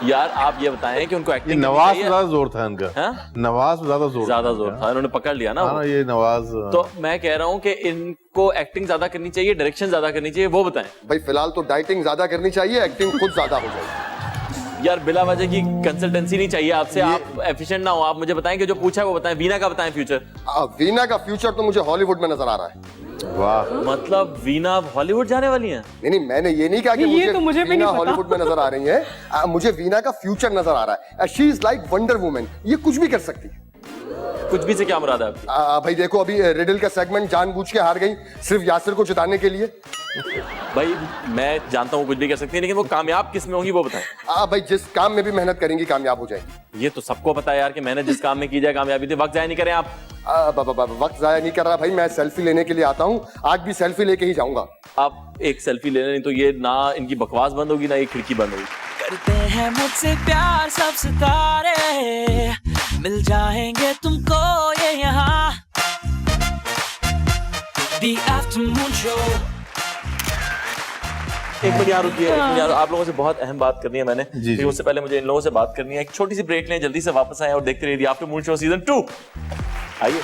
यार आप ये बताएं कि उनको ये एक्टिंग नवाज में ज्यादा जोर था इनका। हाँ? नवाज में ज्यादा जोर था, इन्होंने पकड़ लिया ना हाँ, वो। ये नवाज। तो मैं कह रहा हूँ कि इनको एक्टिंग ज्यादा करनी चाहिए, डायरेक्शन ज्यादा करनी चाहिए, वो बताएं। भाई फिलहाल तो डाइटिंग ज्यादा करनी चाहिए, एक्टिंग खुद ज्यादा हो जाएगी। यार बिला वजह की कंसल्टेंसी नहीं चाहिए आपसे, आप एफिशिएंट ना हो। आप मुझे बताएं कि जो पूछा है वो बताएं। वीना का बताएं फ्यूचर। वीना का फ्यूचर तो मुझे हॉलीवुड में नजर आ रहा है। वाह, मतलब वीना अब हॉलीवुड जाने वाली हैं? नहीं, मैंने ये नहीं कहा कि ये तो मुझे भी वीना नहीं पता। हॉलीवुड में नजर आ रही है। मुझे वीना का फ्यूचर नजर आ रहा है। She is like wonder woman, ये कुछ भी कर सकती है। कुछ भी से क्या मुराद है आपकी? भाई देखो, अभी रिडल का सेगमेंट जानबूझ के हार गई सिर्फ यासिर को जिताने के लिए। भाई मैं जानता हूँ कुछ भी कर सकती है, लेकिन वो कामयाब किस में होंगी वो बताएं। भाई जिस काम में भी मेहनत करेंगी कामयाब हो जाएंगी। ये तो सबको पता है यार कि मैंने जिस काम में की जाए कामयाबी थी। वक्त जाया नहीं करें आप। वक्त जाया नहीं कर रहा भाई, मैं सेल्फी लेने के लिए आता हूँ, आज भी सेल्फी लेके ही जाऊंगा। आप एक सेल्फी ले लें तो ये ना इनकी बकवास बंद होगी ना ये खिड़की बंद होगी। करते हैं मुझसे प्यार सब सितारे, मिल जाएंगे तुमको ये यहाँ। The Afternoon Show। एक मिनट यार रुकिए, एक मिनट यार, आप लोगों से बहुत अहम बात करनी है मैंने। जी। लेकिन उससे पहले मुझे इन लोगों से बात करनी है। एक छोटी सी ब्रेक लें, जल्दी से वापस आए और देखते रहिए आफ्टरनून शो सीजन 2। आइए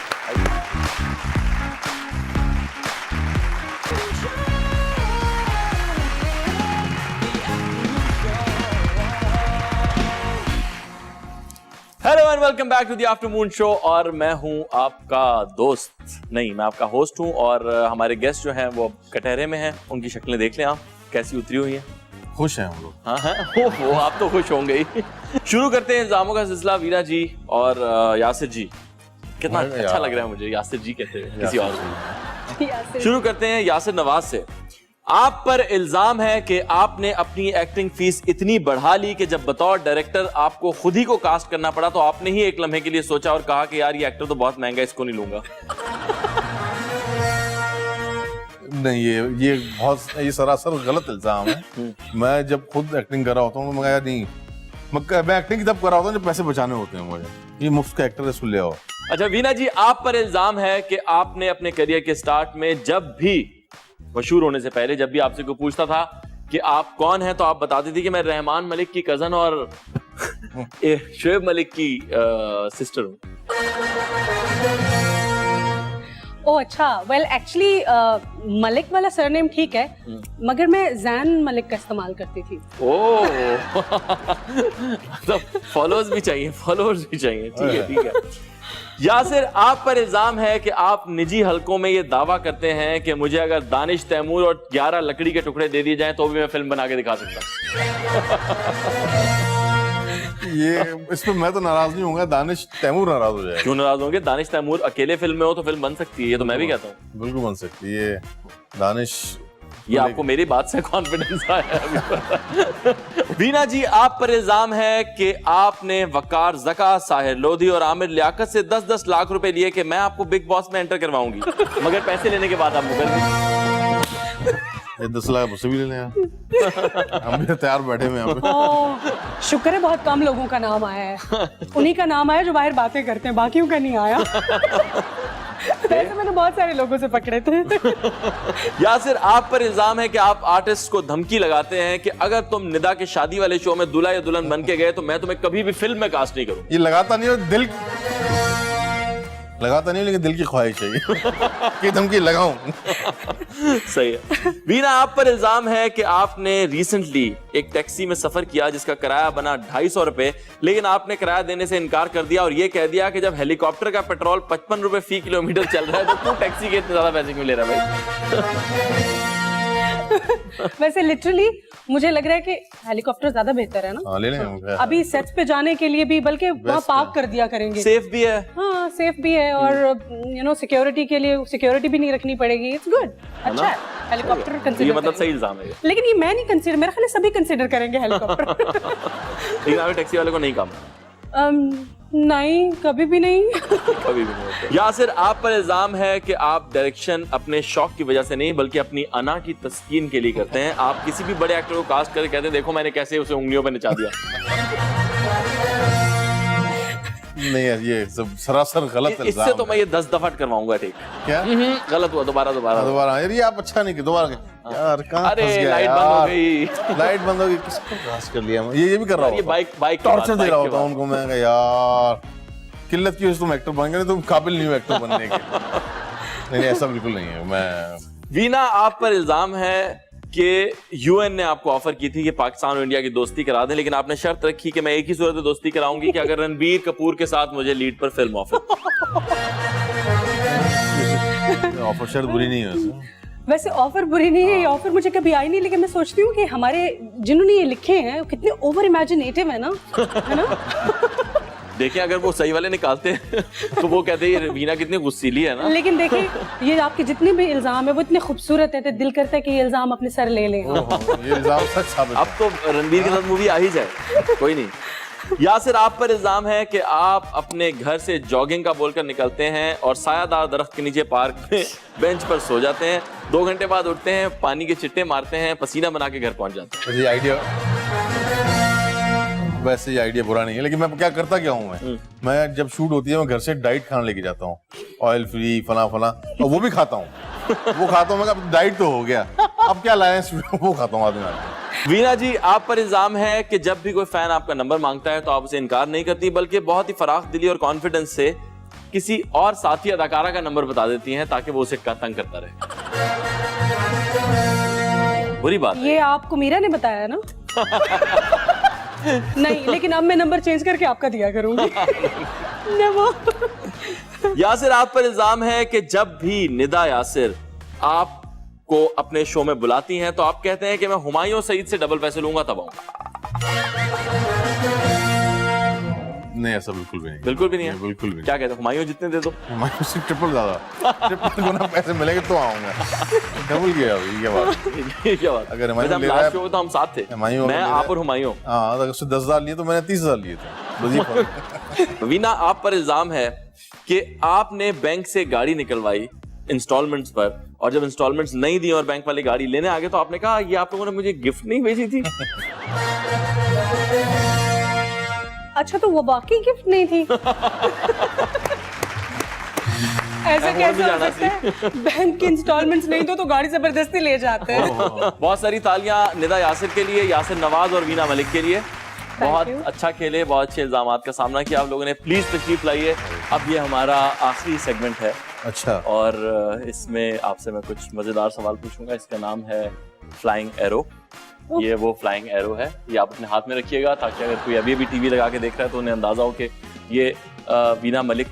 hello and welcome back to the afternoon show. और मैं हूं आपका दोस्त, नहीं मैं आपका होस्ट हूं। और हमारे गेस्ट जो हैं वो कटहरे में हैं। उनकी शक्लें देख लें आप कैसी उतरी हुई हैं। खुश हैं हम लोग। हाँ हाँ, वो आप तो खुश होंगे ही। शुरू करते हैं इल्जामों का सिलसिला। वीना जी और यासिर जी, कितना अच्छा लग रहा है मुझे यासिर जी कहते हैं किसी और को। शुरू करते हैं यासिर नवाज से। आप पर इल्जाम है कि आपने अपनी एक्टिंग फीस इतनी बढ़ा ली कि जब बतौर डायरेक्टर आपको खुद ही को कास्ट करना पड़ा तो आपने ही एक लम्हे के लिए सोचा और कहा कि यार ये एक्टर तो बहुत महंगा है, इसको नहीं लूंगा। नहीं, ये सरासर गलत इल्जाम है। मैं जब खुद एक्टिंग कर रहा होता हूँ तो मैं नहीं, मैं एक्टिंग तब कर रहा होता हूँ जब पैसे बचाने होते हैं मुझे। ये मुफ्त का एक्टर है, सुन ले आओ। अच्छा वीना जी, आप पर इल्जाम है कि आपने अपने करियर के स्टार्ट में जब भी मशहूर होने से पहले जब भी आपसे कोई पूछता था कि आप कौन हैं तो आप बताती थी कि मैं रहमान मलिक की कजन और शोएब मलिक की सिस्टर हूँ। ओ अच्छा, वेल एक्चुअली मलिक वाला सरनेम ठीक है, मगर मैं जैन मलिक का इस्तेमाल करती थी। ओह मतलब फॉलोअर्स भी चाहिए, फॉलोअर्स भी चाहिए। ठीक है ठीक है। यासिर, आप पर इल्जाम है कि आप निजी हलकों में ये दावा करते हैं कि मुझे अगर दानिश तैमूर और 11 लकड़ी के टुकड़े दे दिए जाएं तो भी मैं फिल्म बना के दिखा सकता हूं। ये इस पे मैं तो नाराज नहीं होऊंगा, दानिश तैमूर नाराज हो जाएगा। क्यों नाराज होंगे? दानिश तैमूर अकेले फिल्म में हो तो फिल्म बन सकती है, ये तो मैं भी कहता हूँ। बिल्कुल बन सकती है। दानिश, ये आपको मेरी बात से कॉन्फिडेंस आया अभी। वीना जी, आप पर इल्जाम है कि आपने वकार ज़का, साहिर लोधी और आमिर लियाकत से 10-10 लाख रुपए लिए कि मैं आपको बिग बॉस में एंटर करवाऊंगी, मगर पैसे लेने के बाद आप मुकर गए। 10 लाख मुझसे भी ले लें यार। हम भी तैयार बैठे हुए हैं। शुक्र है बहुत कम लोगों का नाम आया है। उन्हीं का नाम आया जो बाहर बातें करते हैं, बाकियों का नहीं आया। वैसे मैंने बहुत सारे लोगों से पकड़े थे। यासिर, आप पर इल्जाम है कि आप आर्टिस्ट को धमकी लगाते हैं कि अगर तुम निदा के शादी वाले शो में दूल्हा या दुल्हन बन के गए तो मैं तुम्हें कभी भी फिल्म में कास्ट नहीं करूं। ये लगाता नहीं हो, दिल लगाता नहीं, लेकिन दिल की ख्वाहिश है कि धमकी लगाऊं। सही है। वीना, आप पर इल्जाम है कि आपने रिसेंटली एक टैक्सी में सफर किया जिसका किराया बना 250 रुपए, लेकिन आपने किराया देने से इनकार कर दिया और ये कह दिया कि जब हेलीकॉप्टर का पेट्रोल 55 रुपए फी किलोमीटर चल रहा है तो तू टैक्सी के इतने ज्यादा पैसे क्यों ले रहा है भाई? वैसे लिटरली मुझे लग रहा है कि हेलीकॉप्टर ज्यादा बेहतर है ना। ले लें अभी सेट्स पे जाने के लिए भी, बल्कि वहाँ पार्क कर दिया करेंगे। सेफ भी है। हाँ सेफ भी है और यू नो सिक्योरिटी के लिए सिक्योरिटी भी नहीं रखनी पड़ेगी। इट्स गुड, अच्छा है। हेलीकॉप्टर कंसीडर, ये मतलब सही इल्जाम है। लेकिन ये मैं नहीं कंसीडर, मेरा ख्याल है सभी कंसीडर करेंगे हेलीकॉप्टर। लेकिन आप टैक्सी वाले को नहीं काम नहीं, कभी भी नहीं। कभी भी नहीं। यासिर, आप पर इल्जाम है कि आप डायरेक्शन अपने शौक की वजह से नहीं बल्कि अपनी अना की तस्कीन के लिए करते हैं। आप किसी भी बड़े एक्टर को कास्ट करके कहते हैं देखो मैंने कैसे उसे उंगलियों पे नचा दिया। नहीं यार, ये सब सरासर गलत इल्जाम। इससे तो मैं ये 10 दफा करवाऊंगा। ठीक क्या गलत हुआ? दोबारा यार, ये आप अच्छा नहीं किया। दोबारा यार, कहाँ अरे फंस गया लाइट यार? बंद हो गई। लाइट बंद हो गई, किसको कास्ट कर लिया? ये भी कर रहा हूँ। ये बाइक टॉर्चर दे रहा होता हूँ उनको मैं। यार किल्लत की वजह से तुम एक्टर बन गए, तुम काबिल नहीं हो एक्टर बनने के। नहीं, ऐसा बिल्कुल नहीं है। मैं वीना, आप पर इल्जाम है कि यूएन ने आपको ऑफर की थी कि पाकिस्तान और इंडिया की दोस्ती करा दें, लेकिन आपने शर्त रखी कि मैं एक ही सूरत में दोस्ती कराऊंगी कि अगर रणबीर कपूर के साथ मुझे लीड पर फिल्म ऑफर। ऑफर शर्त बुरी नहीं है वैसे। वैसे ऑफर बुरी नहीं है, ये ऑफर मुझे कभी आई नहीं, लेकिन मैं सोचती हूँ कि हमारे जिन्होंने ये लिखे हैं वो कितने ओवर इमेजिनेटिव है ना, है ना? देखिए अगर वो सही वाले निकालते हैं तो वो कहते हैं ये वीना कितनी गुस्सीली है ना। लेकिन देखिए ये आपके जितने भी इल्जाम है वो इतने खूबसूरत है, तो दिल करता है कि ये इल्जाम अपने सर ले लें। ये इल्जाम सच साबित अब तो रणबीर के साथ मूवी आ ही जाए, कोई नहीं। यासिर, आप पर इल्जाम है कि आप अपने घर से जॉगिंग का बोलकर निकलते हैं और सायादार दरख्त के नीचे पार्क में बेंच पर सो जाते हैं, 2 घंटे बाद उठते हैं, पानी के छिट्टे मारते हैं, पसीना बना के घर पहुंच जाते हैं। वैसे ये आइडिया बुरा नहीं है, लेकिन मैं क्या करता क्या हूँ मैं जब शूट होती है मैं घर से डाइट खाना लेके जाता हूँ, ऑयल फ्री फला फला, और वो भी खाता हूँ। वो खाता हूँ, मैं डाइट तो हो गया, अब क्या लाए वो खाता हूँ आदमी। वीना जी, आप पर इल्जाम है कि जब भी कोई फैन आपका नंबर मांगता है तो आप उसे इनकार नहीं करती, बल्कि बहुत ही फराख दिली और कॉन्फिडेंस से किसी और साथी अदाकारा का नंबर बता देती हैं ताकि वो उसे तंग करता रहे। बुरी बात ये आपको मीरा ने बताया ना? नहीं, लेकिन अब मैं नंबर चेंज करके आपका दिया करूंगी। यासिर, आप पर इल्जाम है कि जब भी निदा यासिर आपको अपने शो में बुलाती हैं तो आप कहते हैं कि मैं हुमायूं सईद से डबल पैसे लूंगा तब आऊंगा। नहीं, ऐसा बिल्कुल भी नहीं। बिल्कुल भी नहीं है? बिल्कुल भी। क्या कहते हैं, हुमायूं जितने दे दो? हुमायूं से ट्रिपल ज्यादा, ट्रिपल गुना पैसे मिलेंगे तो आऊंगा। डबल किया अभी, क्या बात? ये क्या बात? अगर हुमायूं हम ले रहा लास्ट है, शो तो हम साथ थे, मैं आप और हुमायूं। हाँ, अगर उससे 10,000 लिए तो मैंने 30,000 लिए थे। वीना, आप पर इल्जाम है कि आपने बैंक से गाड़ी निकलवाई इंस्टॉलमेंट्स पर, और जब इंस्टॉलमेंट्स नहीं दी और बैंक वाले गाड़ी लेने आ गए तो आपने कहा ये आप लोगों ने मुझे गिफ्ट नहीं भेजी थी। अच्छा, तो वो वाकई गिफ्ट नहीं थी? ऐसा कैसे हो सकता है? बैंक के इंस्टॉलमेंट्स नहीं दो तो गाड़ी जबरदस्ती ले जाते हैं। बहुत सारी तालियां निदा यासिर के लिए, यासिर नवाज और वीना मलिक के लिए। बहुत अच्छा खेले, बहुत अच्छे इल्जामात का सामना किया आप लोगों ने। प्लीज तशरीफ लाइए। अब ये हमारा आखिरी सेगमेंट है। अच्छा। और इसमें आपसे मैं कुछ मजेदार सवाल पूछूंगा। इसका नाम है फ्लाइंग एरो। ये वो फ्लाइंग एरो है, ये आप अपने हाथ में रखिएगा ताकि अगर कोई अभी भी टीवी लगा के देख रहा है तो उन्हें अंदाजा हो कि ये वीना मलिक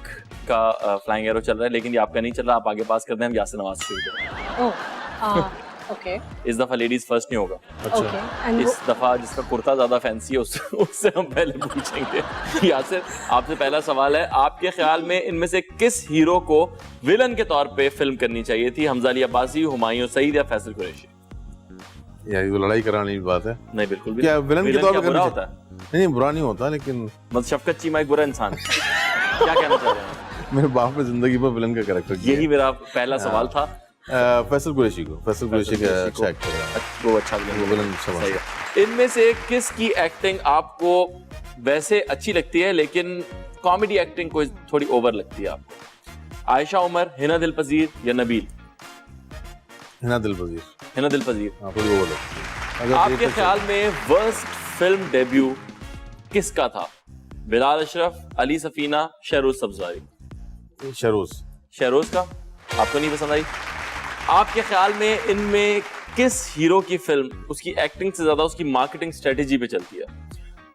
का फ्लाइंग एरो चल रहा है, लेकिन ये आपका नहीं चल रहा। आप आगे पास कर दें, हम यासिर नवाज शुरू करें। ओके। इस दफा लेडीज फर्स्ट नहीं होगा। अच्छा। इस दफा जिसका कुर्ता ज्यादा फैंसी है उससे हम पहले पूछेंगे। यासिर, आपसे पहला सवाल है, आपके ख्याल में इनमें से किस हीरो को विलन के तौर पे फिल्म करनी चाहिए थी? हमजा अली अब्बासी, हुमायूं सईद या फैसल कुरैशी? यार ये तो लड़ाई कराने की बात है। नहीं, बिल्कुल भी क्या विलन के तौर पे बुरा होता है? नहीं, बुरा नहीं होता, लेकिन मतलब शफकत चीमा एक बुरा इंसान है। क्या कहना चाह रहे हैं? मेरे बाप ने जिंदगी पर विलन का कैरेक्टर किया। यही मेरा पहला सवाल था। फैसल कुरैशी को, फैसल कुरैशी का अच्छा एक्टर है, वो अच्छा विलन सही है। इनमें से किस की एक्टिंग आपको वैसे अच्छी लगती है लेकिन कॉमेडी एक्टिंग कोई थोड़ी ओवर लगती है आपको? आयशा उमर, हिना दिल पजीर या नबील? हिना दिल पजीर। हिना दिल पजीर। हाँ, थोड़ी ओवर लगती है। आपके ख्याल में वर्स्ट फिल्म डेब्यू किसका था? बिलाल अशरफ, अली सफीना, शहरोज सब्जवारी? शहरोज का आपको नहीं पसंद आई? आपके ख्याल में इनमें किस हीरो की फिल्म उसकी एक्टिंग से ज्यादा उसकी मार्केटिंग स्ट्रेटेजी पे चलती है?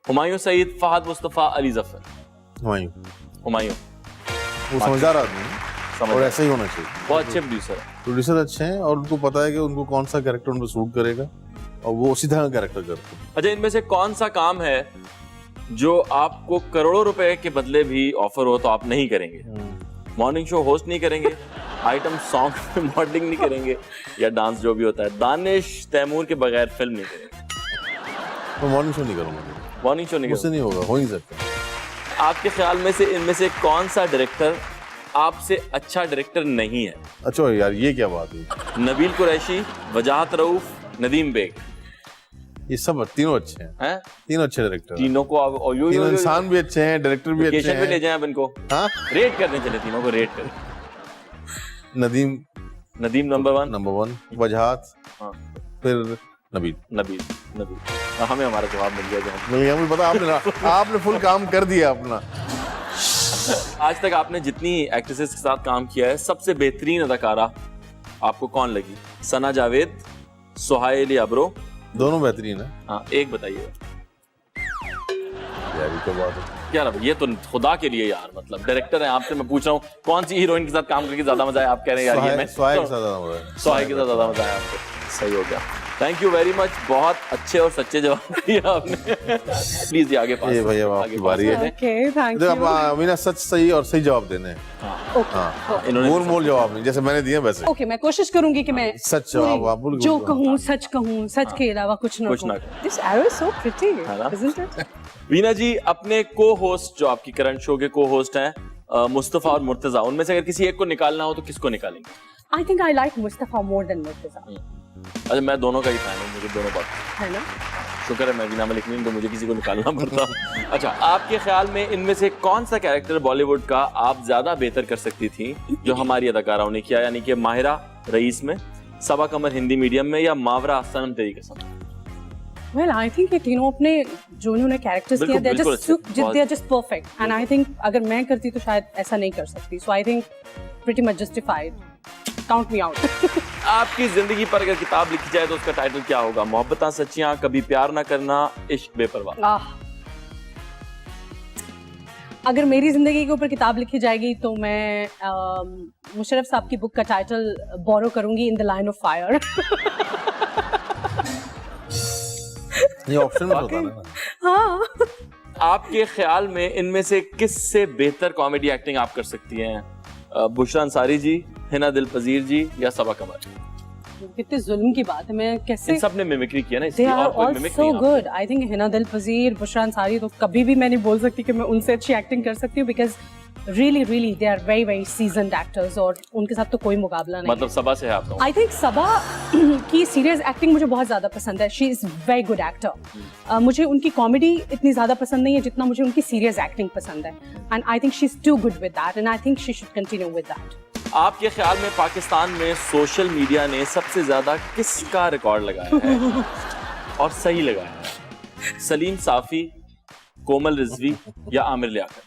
हुमायूं सईद, फहद मुस्तफा, अली जफर? हुमायूं। हुमायूं। वो समझदार आदमी है और ऐसा ही होना चाहिए। बहुत अच्छे प्रोड्यूसर है। प्रोड्यूसर अच्छे हैं और उनको पता है कि उनको कौन सा कैरेक्टर उनको सूट करेगा और वो उसी तरह कैरेक्टर करते हैं। अच्छा, इनमें से कौन सा काम है जो आपको करोड़ों रुपए के बदले भी ऑफर हो तो आप नहीं करेंगे? मॉर्निंग शो होस्ट नहीं करेंगे, आइटम सॉन्ग में मॉडलिंग नहीं करेंगे, या डांस जो भी होता है? दानिश तैमूर के बगैर फिल्म नहीं करेंगे। तो मॉर्निंग शो नहीं करूंगा। मॉर्निंग शो नहीं मुझसे नहीं होगा, हो नहीं सकता। आपके ख्याल में से इनमें से कौन सा डायरेक्टर आपसे अच्छा डायरेक्टर नहीं है? अच्छा यार, ये क्या बात है? नबील कुरैशी, वजाहत रऊफ, नदीम बेग? ये सब तीनों अच्छे हैं। तीनों अच्छे डायरेक्टर। तीनों को तीनों इंसान भी अच्छे हैं, डायरेक्टर भी अच्छे हैं। पे ले जाएं अब इनको। हाँ, रेट करने चले, तीनों को रेट कर। नदीम नंबर वन, वजाहत, हाँ, फिर नबील। हमें हमारा जवाब मिल गया। मिल गया, मुझे पता। आपने फुल काम कर दिया अपना। आज तक आपने जितनी एक्ट्रेसेस के साथ काम किया है, सबसे बेहतरीन अदाकारा आपको कौन लगी? सना जावेद, सुहाइली अब्रो? दोनों बेहतरीन है। हाँ, एक बताइए। यार ये क्या बात है? यार ये तो खुदा के लिए यार, मतलब डायरेक्टर है आपसे मैं पूछ रहा हूँ कौन सी हीरोइन के साथ काम करके ज्यादा मजा है? आप कह रहे हैं यार ये मैं स्वाहा के साथ ज्यादा मजा है। स्वाहा के साथ ज्यादा मजा है आपको। सही हो गया, थैंक यू वेरी मच, बहुत अच्छे और सच्चे जवाब दिए आपने। प्लीज ये आगे पास। ये भैया आपकी बारी है। Okay, thank you. देखो अमीना सच सही और सही जवाब देने हैं। हाँ इन्होंने मोल मोल जवाब नहीं, जैसे मैंने दिए वैसे। Okay, मैं कोशिश करूंगी कि मैं सच जवाब आप बोल जो कहूँ सच कहूँ, सच के अलावा कुछ ना कुछ ना कहूँ। This arrow is so pretty, ना? isn't it? वीना जी अपने को होस्ट जो आपकी करंट शो के को होस्ट हैं मुस्तफा और मुर्तजा, उनमें से अगर किसी एक को निकालना हो तो किसको निकालेंगे? I think I like Mustafa more than Murtaza. अच्छा मैं दोनों का ही फैन हूँ, मुझे दोनों बात है ना? शुक्र है मैं वीना मलिक नहीं तो मुझे किसी को निकालना पड़ता। अच्छा आपके ख्याल में इनमें से कौन सा कैरेक्टर बॉलीवुड का आप ज्यादा बेहतर कर सकती थी जो हमारी अदाकाराओं ने किया, यानी कि माहिरा रईस में, सबा कमर हिंदी मीडियम में, या मावरा सनम तेरी कसम? Well, I think ये तीनों अपने जो इन्होंने कैरेक्टर्स किए they are just perfect, and I think अगर मैं करती तो शायद ऐसा नहीं कर सकती. So I think pretty much justified. Count me out. आपकी जिंदगी पर अगर किताब लिखी जाए तो उसका टाइटल क्या होगा? मोहब्बतां सच्चियां, कभी प्यार ना करना, इश्क बेपरवाह। अगर मेरी जिंदगी के ऊपर किताब लिखी जाएगी तो मैं मुशर्रफ साहब की बुक का टाइटल बोरो करूंगी, in the line of fire. ये ऑप्शन में होता है ना। हाँ। आपके ख्याल में इनमें से किससे बेहतर कॉमेडी एक्टिंग आप कर सकती हैं? बुशरा अंसारी जी, हिना दिल पजीर जी, या सबा कमर? कितने जुल्म की बात है, मैं कैसे इन सब ने मिमिक्री किया ना, They इसलिए are और कोई all मिमिक so नहीं good. I think हिना दिल पजीर, बुशरा अंसारी तो कभी भी मैं नहीं बोल सकती कि मैं उनसे अच्छी एक्टिंग कर सकती हूँ, because really they are very seasoned actors और उनके साथ तो कोई मुकाबला नहीं। मतलब सबा से है आपका? I think सबा की सीरियस एक्टिंग मुझे बहुत ज्यादा पसंद है। She is very good actor. मुझे उनकी कॉमेडी इतनी ज्यादा पसंद नहीं है जितना मुझे उनकी सीरियस एक्टिंग पसंद है, and I think she's too good with that, and I think she should continue with that. आपके ख्याल में पाकिस्तान में सोशल मीडिया ने सबसे ज्यादा किसका रिकॉर्ड लगाया है और सही लगाया है? सलीम साफी, कोमल रिजवी, या आमिर लियाकत?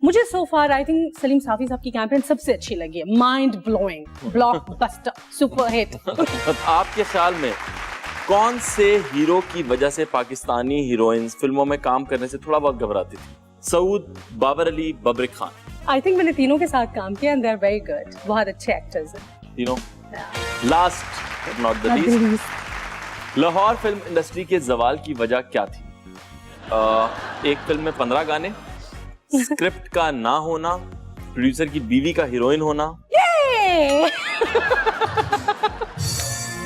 मुझे so far I think Salim साफी साहब की कैंपेन सबसे अच्छी लगी है। Mind blowing, blockbuster, super hit. आपके ख्याल में कौन से हीरो की वजह से पाकिस्तानी हीरोइंस फिल्मों में काम करने से थोड़ा बहुत घबराती थी? सऊद, बाबर अली, बबरिक खान? I think मैंने तीनों के साथ काम किया and they are very good. बहुत अच्छे एक्टर्स हैं तीनों। Last but not the least, Lahore film industry के जवाल की वजह क्या थी? एक फिल्म में 15 गाने, स्क्रिप्ट का ना होना, प्रोड्यूसर की बीवी का हीरोइन होना?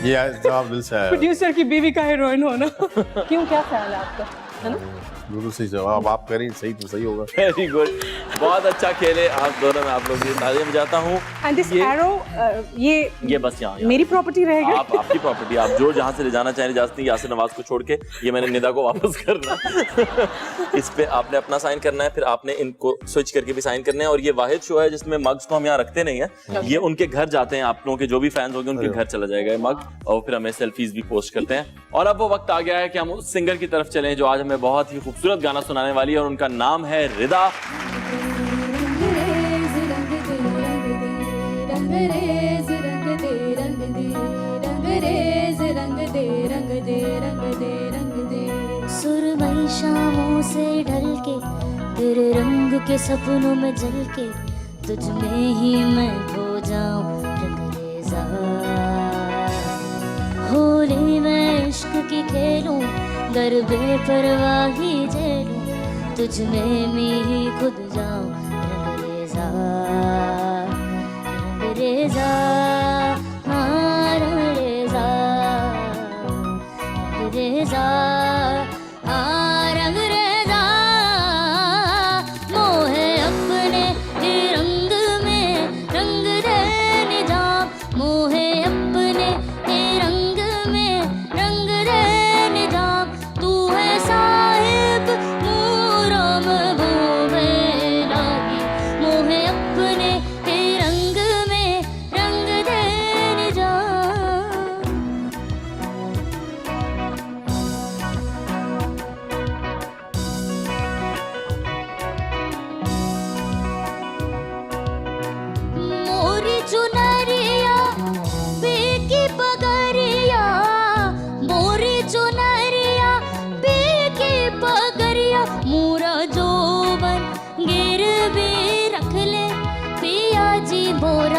ये जवाब दिल से आया। प्रोड्यूसर की बीवी का हीरोइन होना। क्यों, क्या ख्याल है आपका? है ना? बिल्कुल सही जवाब आप करें, सही तो सही होगा। वेरी गुड, बहुत अच्छा खेले आप दोनों, में आप लोग की तारीफ जाता हूँ। एंड दिस एरो ये बस यहाँ मेरी प्रॉपर्टी रहेगी। आपकी प्रॉपर्टी, आप जो जहाँ से ले जाना चाहें जा सकती हैं। यासिर नवाज को छोड़ के ये मैंने निदा को वापस करना। इस पे आपने अपना साइन करना है, फिर आपने इनको स्विच करके भी साइन करने हैं। और ये वाहिद शो है जिसमें मग्स को हम यहाँ रखते नहीं है, ये उनके घर जाते हैं। आप लोगों के जो भी फैंस होंगे उनके घर चला जाएगा ये मग, और फिर हमें सेल्फीज भी पोस्ट करते हैं। और अब वो वक्त आ गया है कि हम उस सिंगर की तरफ चलें जो आज हमें बहुत ही खूबसूरत गाना सुनाने वाली है, और उनका नाम है रिदा। सुरमई शामों से ढल के तेरे रंग के सपनों में जल के तुझ में ही मैं खो जाऊं रंगरेज़ा। होली में इश्क की खेलूं, दर बेपरवाही झेलूं, तुझ में मैं ही खुद जाऊं रंगरेज़ा। रंगरेज़ा, हाँ रंगरेज़ा, रंगरेज़ा, हाँ रंगरेज़ा। मोहे अपने ही रंग में रंग दे निजाम, मोहे अपने ही रंग में रंग दे निजाम। तू है साहिब मूरम भूवे लागी, मोहे अपने ही रंग में रंग बोर